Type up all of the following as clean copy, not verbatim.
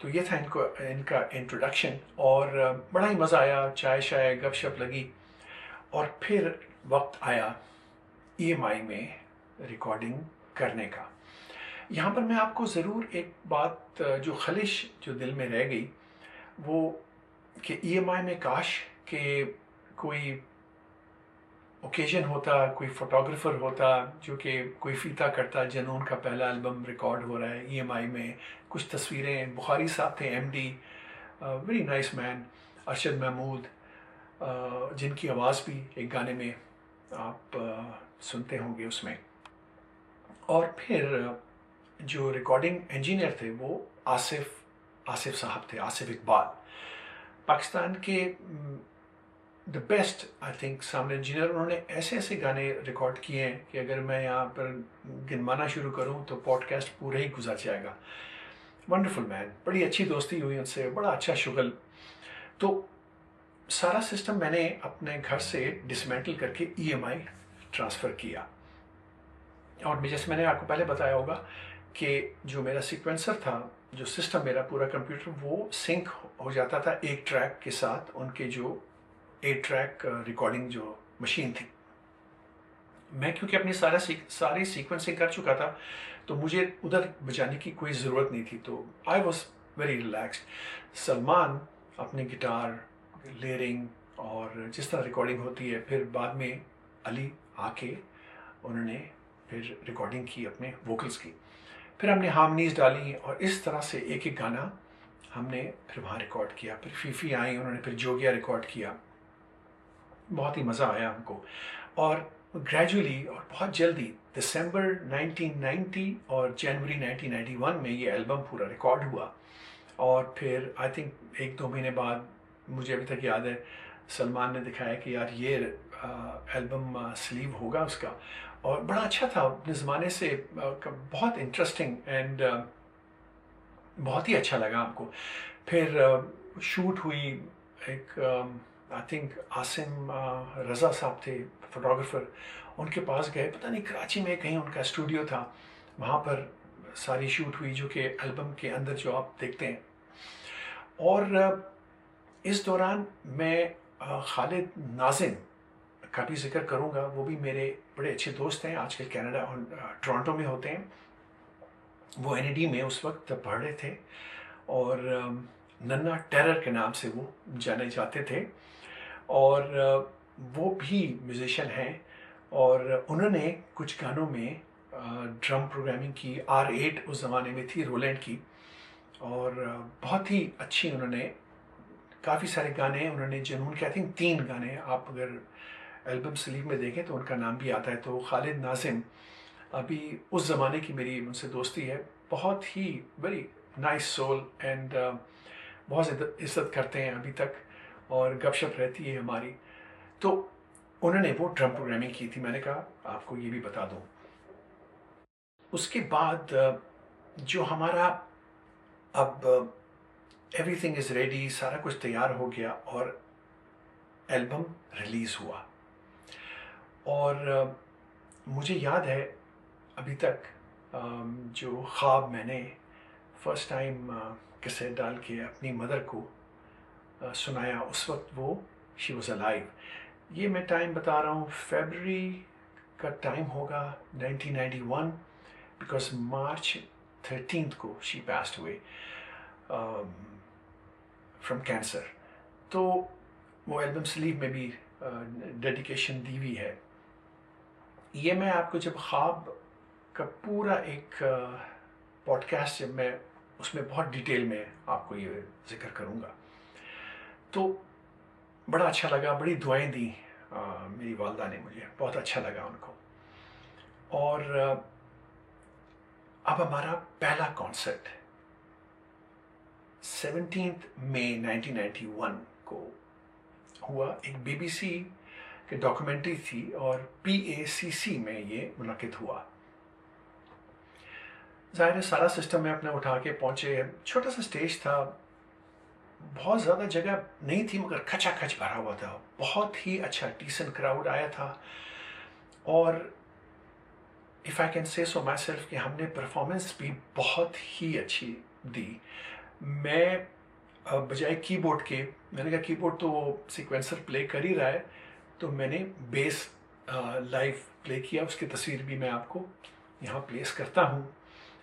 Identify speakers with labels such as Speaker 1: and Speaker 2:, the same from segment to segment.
Speaker 1: تو یہ تھا ان کا انٹروڈکشن، اور بڑا ہی مزہ آیا، چائے شائے گپ شپ لگی، اور پھر وقت آیا EMI میں ریکارڈنگ کرنے کا۔ یہاں پر میں آپ کو ضرور ایک بات جو خلش جو دل میں رہ گئی وہ کہ EMI میں کاش کہ کوئی اوکیزن ہوتا، کوئی فوٹوگرافر ہوتا جو کہ کوئی فیتا کرتا، جنون کا پہلا البم ریکارڈ ہو رہا ہے EMI میں، کچھ تصویریں، بخاری صاحب تھے MD، ویری نائس مین، ارشد محمود، جن کی آواز بھی ایک گانے میں آپ سنتے ہوں گے اس میں، اور پھر جو ریکارڈنگ انجینئر تھے وہ آصف صاحب تھے، آصف اقبال، پاکستان کے the best I think sound engineer. انہوں نے ایسے ایسے گانے ریکارڈ کیے ہیں کہ اگر میں یہاں پر گنوانا شروع کروں تو پوڈ کاسٹ پورا ہی گزر جائے گا۔ ونڈرفل مین، بڑی اچھی دوستی ہوئی ان سے، بڑا اچھا شغل۔ تو سارا سسٹم میں نے اپنے گھر سے ڈسمینٹل کر کے EMI ٹرانسفر کیا، اور جیسے میں نے آپ کو پہلے بتایا ہوگا کہ جو میرا سیکوینسر تھا، جو سسٹم میرا پورا کمپیوٹر، وہ سنک ہو جاتا تھا ایک ٹریک کے ساتھ ان کے جو 8 ٹریک ریکارڈنگ جو مشین تھی۔ میں کیونکہ اپنی ساری سیکوینسنگ کر چکا تھا تو مجھے ادھر بجانے کی کوئی ضرورت نہیں تھی، تو I was very relaxed. Salman اپنے گٹار، لیئرنگ اور جس طرح ریکارڈنگ ہوتی ہے، پھر بعد میں علی آ کے انہوں نے پھر ریکارڈنگ کی اپنے ووکلز کی، پھر ہم نے ہارمنیز ڈالی، اور اس طرح سے ایک ایک گانا ہم نے پھر وہاں ریکارڈ کیا۔ پھر فیفی آئی، انہوں نے پھر جوگیا ریکارڈ کیا، بہت ہی مزہ آیا ہم کو، اور گریجولی اور بہت جلدی دسمبر 1990 اور جنوری 1991 میں یہ البم پورا ریکارڈ ہوا، اور پھر آئی تھنک 1-2 مہینے بعد، مجھے ابھی تک یاد ہے، سلمان نے دکھایا کہ یار یہ البم سلیو ہوگا اس کا، اور بڑا اچھا تھا اپنے زمانے سے، بہت انٹرسٹنگ، اینڈ بہت ہی اچھا لگا ہم کو۔ پھر شوٹ ہوئی، ایک آئی تھنک عاصم رضا صاحب تھے فوٹوگرافر، ان کے پاس گئے، پتہ نہیں کراچی میں کہیں ان کا اسٹوڈیو تھا، وہاں پر ساری شوٹ ہوئی جو کہ البم کے اندر جو آپ دیکھتے ہیں۔ اور اس دوران میں خالد ناظم کا بھی ذکر کروں گا، وہ بھی میرے بڑے اچھے دوست ہیں، آج کل کینیڈا اور ٹورانٹو میں ہوتے ہیں، وہ NED میں اس وقت پڑھ رہے تھے، اور ننا ٹیرر کے نام سے وہ جانے جاتے تھے، اور وہ بھی میوزیشین ہیں، اور انہوں نے کچھ گانوں میں ڈرم پروگرامنگ کی، R8 اس زمانے میں تھی رولینڈ کی، اور بہت ہی اچھی انہوں نے کافی سارے گانے، انہوں نے جنون کے آئی تھنک 3 گانے، آپ اگر البم سلیو میں دیکھیں تو ان کا نام بھی آتا ہے۔ تو خالد ناظم ابھی اس زمانے کی میری ان سے دوستی ہے، بہت he very nice civil, and بہت عزت کرتے ہیں ابھی تک، اور گپ شپ رہتی ہے ہماری۔ تو انہوں نے وہ ڈرم پروگرامنگ کی تھی، میں نے کہا آپ کو یہ بھی بتا دوں۔ اس کے بعد جو ہمارا اب ایوری تھنگ از ریڈی، سارا کچھ تیار ہو گیا، اور البم ریلیز ہوا، اور مجھے یاد ہے ابھی تک جو خواب میں نے فرسٹ ٹائم کیسٹ ڈال کے اپنی مدر کو سنایا، اس وقت وہ شی واز الائیو۔ یہ میں ٹائم بتا رہا ہوں، فیبرری کا ٹائم ہوگا 1991، بیکاز مارچ 13 کو شی پیسڈ ہوئے فرام کینسر۔ تو وہ البم سلیو میں بھی ڈیڈیکیشن دی ہوئی ہے۔ یہ میں آپ کو جب خواب کا پورا ایک پوڈ کاسٹ، جب میں اس میں بہت ڈیٹیل میں آپ کو یہ ذکر کروں گا، تو بڑا اچھا لگا، بڑی دعائیں دی میری والدہ نے مجھے، بہت اچھا لگا ان کو۔ اور اب ہمارا پہلا کانسرٹ 17 مئی 1991 کو ہوا، ایک BBC کہ ڈاکومنٹری تھی، اور PACC میں یہ منعقد ہوا۔ ظاہر ہے سارا سسٹم میں اپنا اٹھا کے پہنچے، چھوٹا سا اسٹیج تھا، بہت زیادہ جگہ نہیں تھی، مگر کھچا کھچ بھرا ہوا تھا، بہت ہی اچھا ڈیسنٹ کراؤڈ آیا تھا، اور if I can say so my self کہ ہم نے پرفارمنس بھی بہت ہی اچھی دی۔ میں بجائے کی بورڈ کے، میں نے کہا کی بورڈ تو وہ سیکوینسر پلے کر ہی رہا ہے، تو میں نے بیس لائیو پلے کیا. اس کی تصویر بھی میں آپ کو یہاں پلیس کرتا ہوں.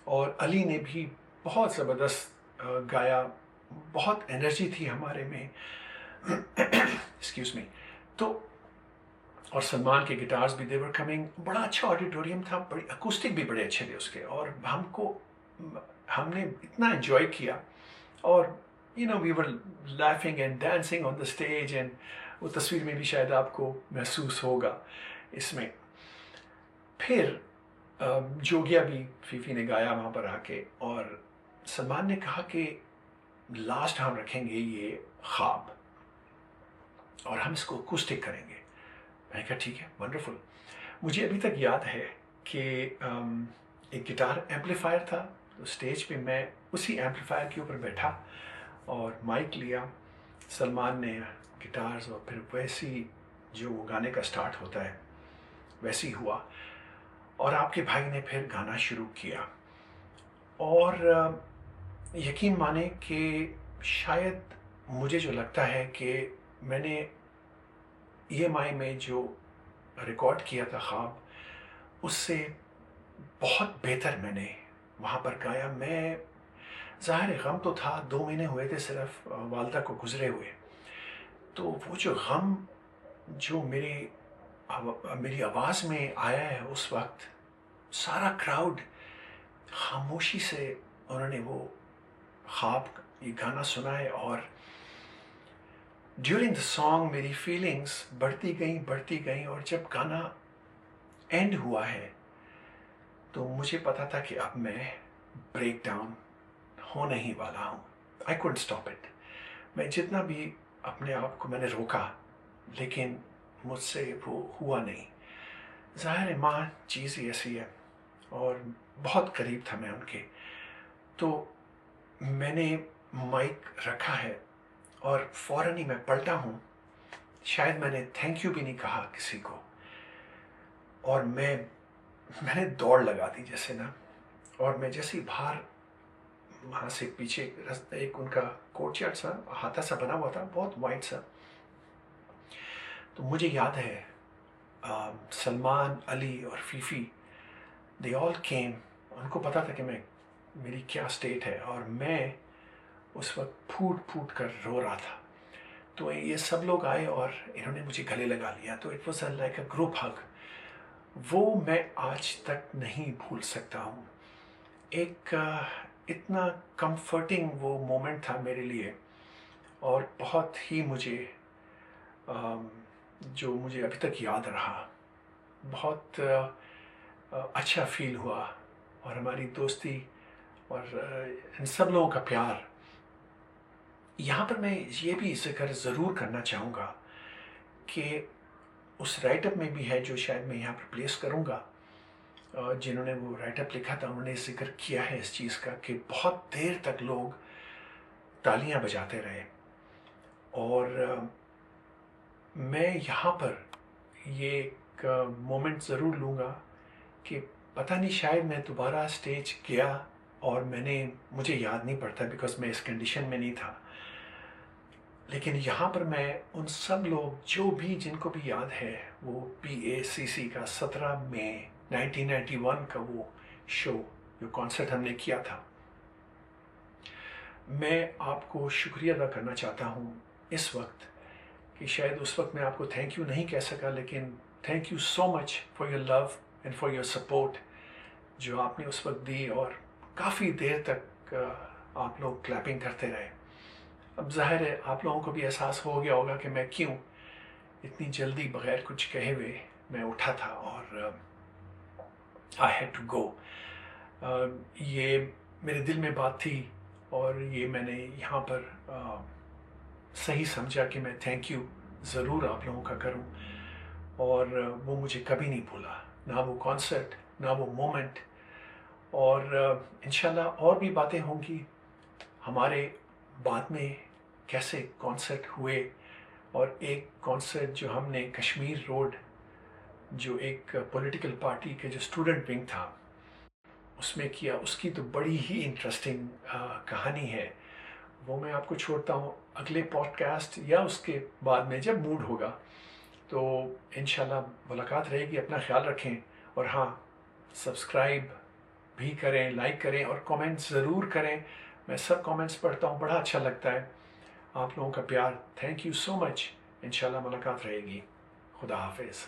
Speaker 1: اور علی نے بھی بہت زبردست گایا، بہت انرجی تھی ہمارے میں. Excuse me. تو اور سلمان کے گٹارز بھی دیور کمنگ. بڑا اچھا آڈیٹوریم تھا، بڑی اکوسٹک بھی بڑے اچھے تھے اس کے، اور ہم نے اتنا انجوائے کیا. اور we were laughing and dancing on the stage. And وہ تصویر میں بھی شاید آپ کو محسوس ہوگا اس میں. پھر جوگیا بھی فیفی نے گایا وہاں پر آ کے، اور سلمان نے کہا کہ لاسٹ ہم رکھیں گے یہ خواب، اور ہم اس کو اکوسٹک کریں گے. میں نے کہا ٹھیک ہے، ونڈرفل. مجھے ابھی تک یاد ہے کہ ایک گٹار ایمپلیفائر تھا، تو اسٹیج پہ میں اسی ایمپلیفائر کے اوپر بیٹھا اور مائک لیا. سلمان نے گٹارز، اور پھر ویسی جو وہ گانے کا سٹارٹ ہوتا ہے ویسی ہوا، اور آپ کے بھائی نے پھر گانا شروع کیا. اور یقین مانیں کہ شاید مجھے جو لگتا ہے کہ میں نے ای ایم آئی میں جو ریکارڈ کیا تھا خواب، اس سے بہت بہتر میں نے وہاں پر گایا. میں ظاہر غم تو تھا، 2 مہینے ہوئے تھے صرف والدہ کو گزرے ہوئے. تو وہ جو غم جو میری آواز میں آیا ہے اس وقت، سارا کراؤڈ خاموشی سے انہوں نے وہ خواب یہ گانا سنا ہے. اور ڈیورنگ دا سانگ میری فیلنگس بڑھتی گئیں، اور جب گانا اینڈ ہوا ہے تو مجھے پتا تھا کہ اب میں بریک ڈاؤن ہونے ہی والا ہوں. آئی کونٹ اسٹاپ اٹ. میں جتنا بھی اپنے آپ کو میں نے روکا، لیکن مجھ سے وہ ہوا نہیں. ظاہر ماں چیز ہی ایسی ہے، اور بہت قریب تھا میں ان کے. تو میں نے مائک رکھا ہے، اور فوراً ہی میں پلٹا ہوں. شاید میں نے تھینک یو بھی نہیں کہا کسی کو، اور میں نے دوڑ لگا دی جیسے نا. اور میں جیسے ہی باہر وہاں سے پیچھے ایک ان کا کورٹ یارڈ سا ہاتھا سا بنا ہوا تھا، بہت وائٹ سا. تو مجھے یاد ہے سلمان، علی اور فیفی، دے آل کیم. ان کو پتا تھا کہ میری کیا اسٹیٹ ہے، اور میں اس وقت پھوٹ کر رو رہا تھا. تو یہ سب لوگ آئے اور انہوں نے مجھے گلے لگا لیا. تو it was like a group hug. وہ میں آج تک نہیں بھول سکتا ہوں. ایک اتنا کمفرٹنگ وہ مومنٹ تھا میرے لیے، اور بہت ہی مجھے جو مجھے ابھی تک یاد رہا. بہت اچھا فیل ہوا، اور ہماری دوستی اور ان سب لوگوں کا پیار. یہاں پر میں یہ بھی ذکر ضرور کرنا چاہوں گا کہ اس رائٹ اپ میں بھی ہے، جو شاید میں یہاں پر پلیس کروں گا. جنہوں نے وہ رائٹ اپ لکھا تھا انہوں نے ذکر کیا ہے اس چیز کا کہ بہت دیر تک لوگ تالیاں بجاتے رہے. اور میں یہاں پر یہ ایک مومنٹ ضرور لوں گا کہ پتہ نہیں شاید میں دوبارہ اسٹیج گیا اور مجھے یاد نہیں پڑتا، بیکاز میں اس کنڈیشن میں نہیں تھا. لیکن یہاں پر میں ان سب لوگ جن کو بھی یاد ہے، وہ PACC کا 17 مئی 1991 کا وہ شو، جو کانسرٹ ہم نے کیا تھا، میں آپ کو شکریہ ادا کرنا چاہتا ہوں اس وقت. کہ شاید اس وقت میں آپ کو تھینک یو نہیں کہہ سکا، لیکن thank you so much for your love and for your support جو آپ نے اس وقت دی. اور کافی دیر تک آپ لوگ کلیپنگ کرتے رہے. اب ظاہر ہے آپ لوگوں کو بھی احساس ہو گیا ہوگا کہ میں کیوں اتنی جلدی بغیر کچھ کہے ہوئے میں اٹھا تھا، اور آئی ہیڈ ٹو گو. یہ میرے دل میں بات تھی، اور یہ میں نے یہاں پر صحیح سمجھا کہ میں تھینک یو ضرور آپ لوگوں کا کروں. اور وہ مجھے کبھی نہیں بھولا، نہ وہ کانسرٹ، نہ وہ مومنٹ. اور انشاءاللہ اور بھی باتیں ہوں گی ہمارے بعد میں، کیسے کانسرٹ ہوئے. اور ایک کانسرٹ جو ہم نے کشمیر روڈ، جو ایک پولیٹیکل پارٹی کے جو اسٹوڈنٹ ونگ تھا اس میں کیا، اس کی تو بڑی ہی انٹرسٹنگ کہانی ہے. وہ میں آپ کو چھوڑتا ہوں اگلے پوڈ کاسٹ یا اس کے بعد میں جب موڈ ہوگا تو انشاءاللہ ملاقات رہے گی. اپنا خیال رکھیں اور ہاں سبسکرائب بھی کریں, لائک کریں اور کامنٹس ضرور کریں. میں سب کامنٹس پڑھتا ہوں, بڑا اچھا لگتا ہے آپ لوگوں کا پیار. تھینک یو سو مچ. انشاءاللہ ملاقات رہے گی. خدا حافظ.